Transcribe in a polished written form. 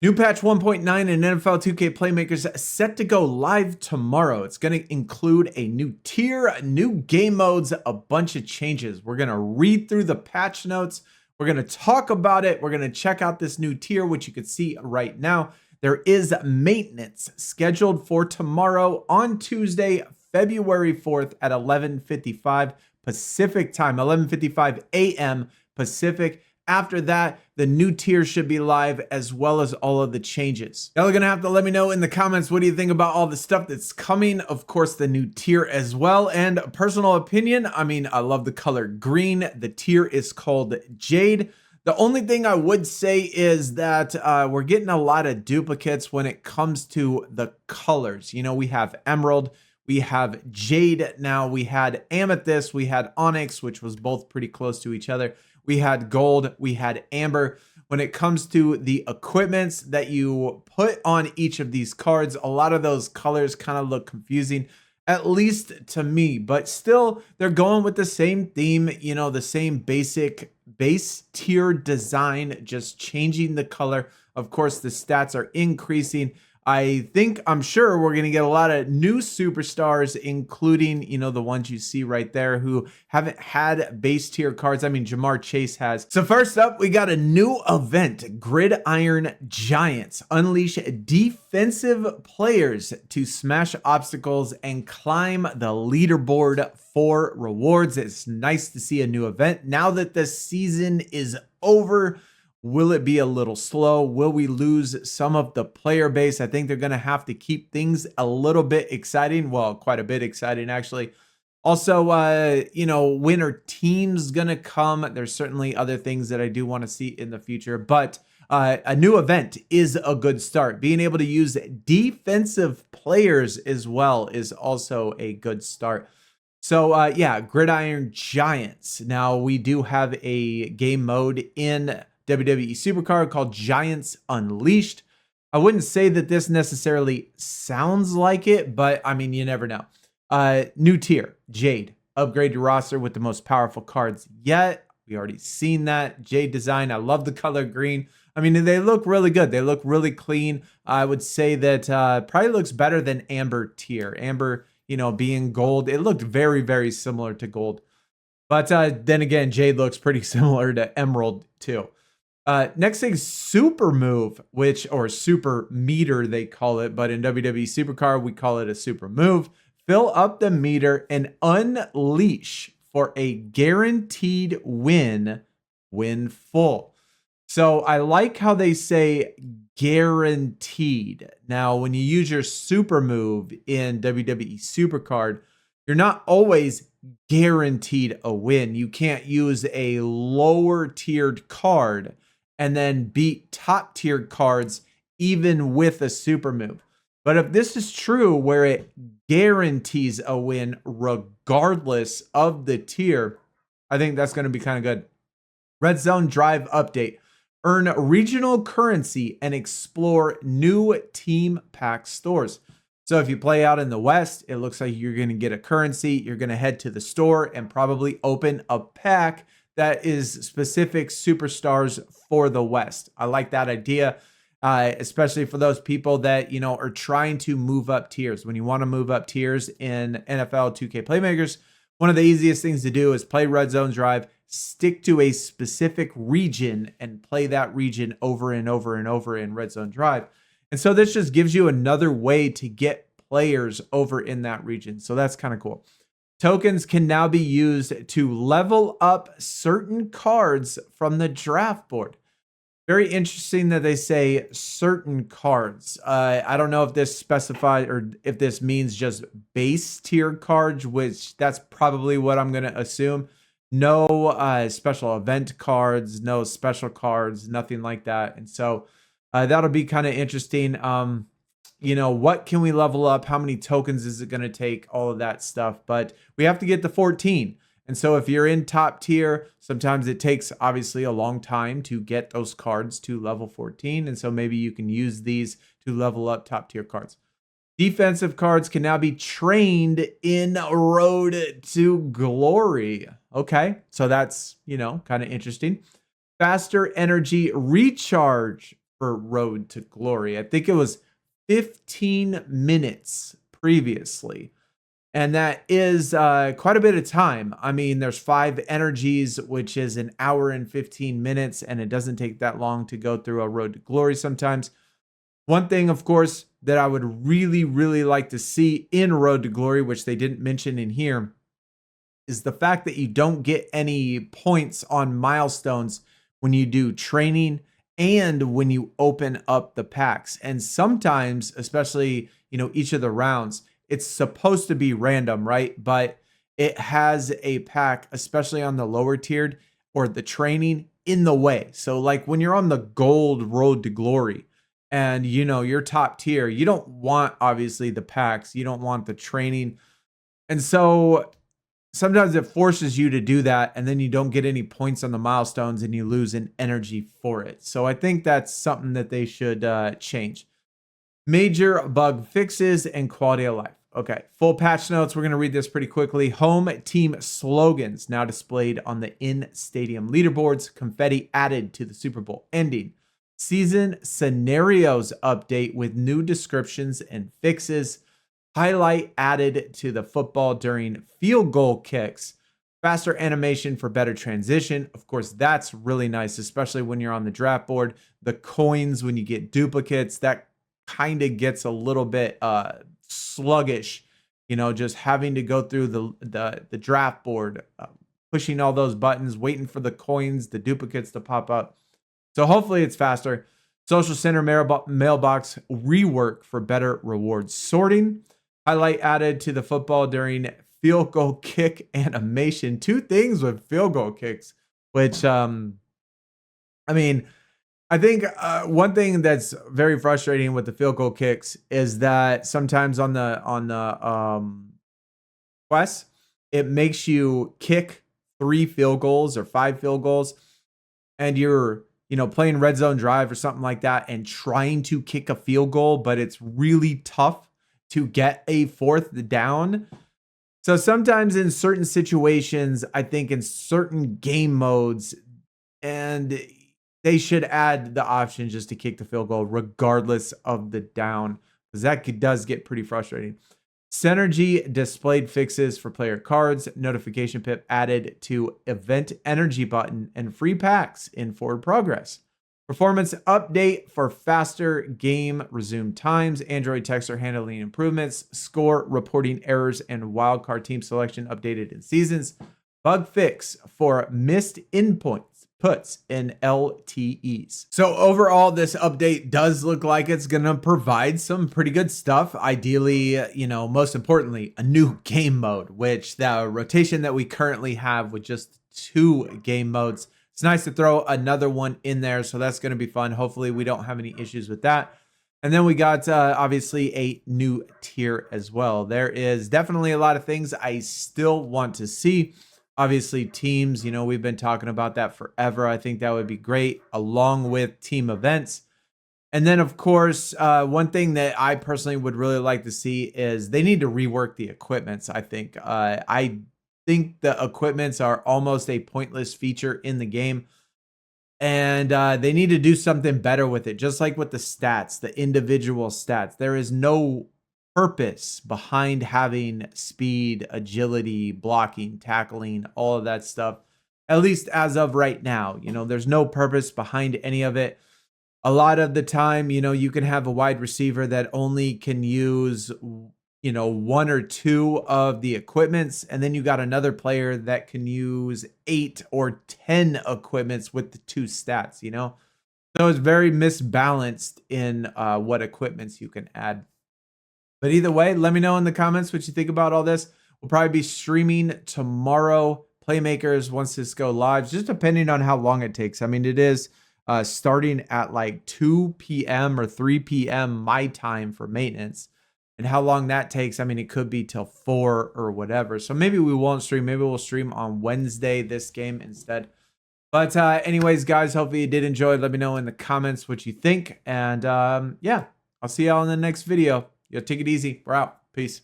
New patch 1.9 in NFL 2K Playmakers set to go live tomorrow. It's going to include a new tier, new game modes, a bunch of changes. We're going to read through the patch notes. We're going to talk about it. We're going to check out this new tier, which you can see right now. There is maintenance scheduled for tomorrow on Tuesday, February 4th at 11:55 Pacific time, 11:55 a.m. Pacific. After that, the new tier should be live as well as all of the changes. Y'all are gonna have to let me know in the comments, what do you think about all the stuff that's coming? Of course, the new tier as well. And a personal opinion, I mean, I love the color green. The tier is called Jade. The only thing I would say is that we're getting a lot of duplicates when it comes to the colors. You know, we have Emerald, we have Jade now, we had Amethyst, we had Onyx, which was both pretty close to each other. We had Gold, we had Amber. When it comes to the equipments that you put on each of these cards, a lot of those colors kind of look confusing, at least to me, but still they're going with the same theme, you know, the same basic base tier design, just changing the color. Of course, the stats are increasing. I'm sure we're going to get a lot of new superstars, including, you know, the ones you see right there who haven't had base tier cards. I mean, Jamar Chase has. So first up, we got a new event, Gridiron Giants. Unleash defensive players to smash obstacles and climb the leaderboard for rewards. It's nice to see a new event. Now that the season is over, will it be a little slow? Will we lose some of the player base? I think they're going to have to keep things a little bit exciting. Well, quite a bit exciting, actually. Also, you know, when are teams going to come? There's certainly other things that I do want to see in the future, but a new event is a good start. Being able to use defensive players as well is also a good start. So yeah, Gridiron Giants. Now we do have a game mode in WWE Supercard called Giants Unleashed. I wouldn't say that this necessarily sounds like it, but I mean, you never know. New tier, Jade. Upgrade your roster with the most powerful cards yet. We already seen that. Jade design. I love the color green. I mean, they look really good. They look really clean. I would say that probably looks better than Amber tier. Amber, you know, being gold. It looked very, very similar to gold. But then again, Jade looks pretty similar to Emerald too. Next thing, super move, or super meter they call it, but in WWE Supercard we call it a super move. Fill up the meter and unleash for a guaranteed win full. So I like how they say guaranteed. Now, when you use your super move in WWE Supercard, you're not always guaranteed a win. You can't use a lower tiered card and then beat top tiered cards even with a super move. But if this is true, where it guarantees a win regardless of the tier, I think that's going to be kind of good. Red Zone Drive update. Earn regional currency and explore new team pack stores. So if you play out in the West, it looks like you're going to get a currency. You're going to head to the store and probably open a pack that is specific superstars for the West. I like that idea, especially for those people that, you know, are trying to move up tiers. When you want to move up tiers in NFL 2K Playmakers, one of the easiest things to do is play Red Zone Drive, stick to a specific region and play that region over and over and over in Red Zone Drive. And so this just gives you another way to get players over in that region. So that's kind of cool. Tokens can now be used to level up certain cards from the draft board. Very interesting that they say certain cards. I don't know if this specified or if this means just base tier cards, which that's probably what I'm going to assume. No special event cards, no special cards, nothing like that. And so that'll be kind of interesting. You know, what can we level up? How many tokens is it going to take? All of that stuff. But we have to get to 14. And so if you're in top tier, sometimes it takes obviously a long time to get those cards to level 14. And so maybe you can use these to level up top tier cards. Defensive cards can now be trained in Road to Glory. Okay, so that's, you know, kind of interesting. Faster energy recharge for Road to Glory. I think it was 15 minutes previously. And that is quite a bit of time. I mean, there's 5 energies, which is an hour and 15 minutes, and it doesn't take that long to go through a Road to Glory sometimes. One thing, of course, that I would really, really like to see in Road to Glory, which they didn't mention in here, is the fact that you don't get any points on milestones when you do training and when you open up the packs. And sometimes, especially, each of the rounds, it's supposed to be random, right? But it has a pack, especially on the lower tiered or the training, in the way. So like when you're on the gold Road to Glory and you're top tier, you don't want obviously the packs, you don't want the training. And so sometimes it forces you to do that, and then you don't get any points on the milestones and you lose an energy for it. So I think that's something that they should change. Major bug fixes and quality of life. Okay, full patch notes. We're going to read this pretty quickly. Home team slogans now displayed on the in-stadium leaderboards. Confetti added to the Super Bowl ending. Season scenarios update with new descriptions and fixes. Highlight added to the football during field goal kicks. Faster animation for better transition. Of course, that's really nice, especially when you're on the draft board. The coins, when you get duplicates, that kind of gets a little bit sluggish, just having to go through the draft board, pushing all those buttons, waiting for the coins, the duplicates to pop up. So hopefully it's faster. Social Center mailbox rework for better rewards sorting. Highlight added to the football during field goal kick animation. 2 things with field goal kicks, which, I think one thing that's very frustrating with the field goal kicks is that sometimes on the quest, it makes you kick 3 field goals or 5 field goals, and you're playing red zone drive or something like that and trying to kick a field goal, but it's really tough to get a 4th down. So sometimes in certain situations, I think in certain game modes, and they should add the option just to kick the field goal regardless of the down, because that does get pretty frustrating. Synergy displayed fixes for player cards. Notification pip added to event energy button and free packs in forward progress. Performance update for faster game resume times. Android texter handling improvements. Score reporting errors and wildcard team selection updated in seasons. Bug fix for missed puts in LTEs. So overall, this update does look like it's going to provide some pretty good stuff. Ideally, most importantly, a new game mode, which the rotation that we currently have with just 2 game modes, it's nice to throw another one in there. So that's going to be fun. Hopefully we don't have any issues with that. And then we got obviously a new tier as well. There is definitely a lot of things I still want to see. Obviously, teams, we've been talking about that forever. I think that would be great, along with team events. And then, of course, one thing that I personally would really like to see is they need to rework the equipments, I think. I think the equipments are almost a pointless feature in the game. And they need to do something better with it, just like with the stats, the individual stats. There is no purpose behind having speed, agility, blocking, tackling, all of that stuff, at least as of right now. There's no purpose behind any of it. A lot of the time, you can have a wide receiver that only can use, 1 or 2 of the equipments, and then you got another player that can use 8 or 10 equipments with the 2 stats, So it's very misbalanced in what equipments you can add. But either way, let me know in the comments what you think about all this. We'll probably be streaming tomorrow. Playmakers, once this go live, just depending on how long it takes. It is starting at like 2 p.m. or 3 p.m. my time for maintenance. And how long that takes, it could be till 4 or whatever. So maybe we won't stream. Maybe we'll stream on Wednesday this game instead. But anyways, guys, hopefully you did enjoy. Let me know in the comments what you think. And yeah, I'll see y'all in the next video. Yo, take it easy. We're out. Peace.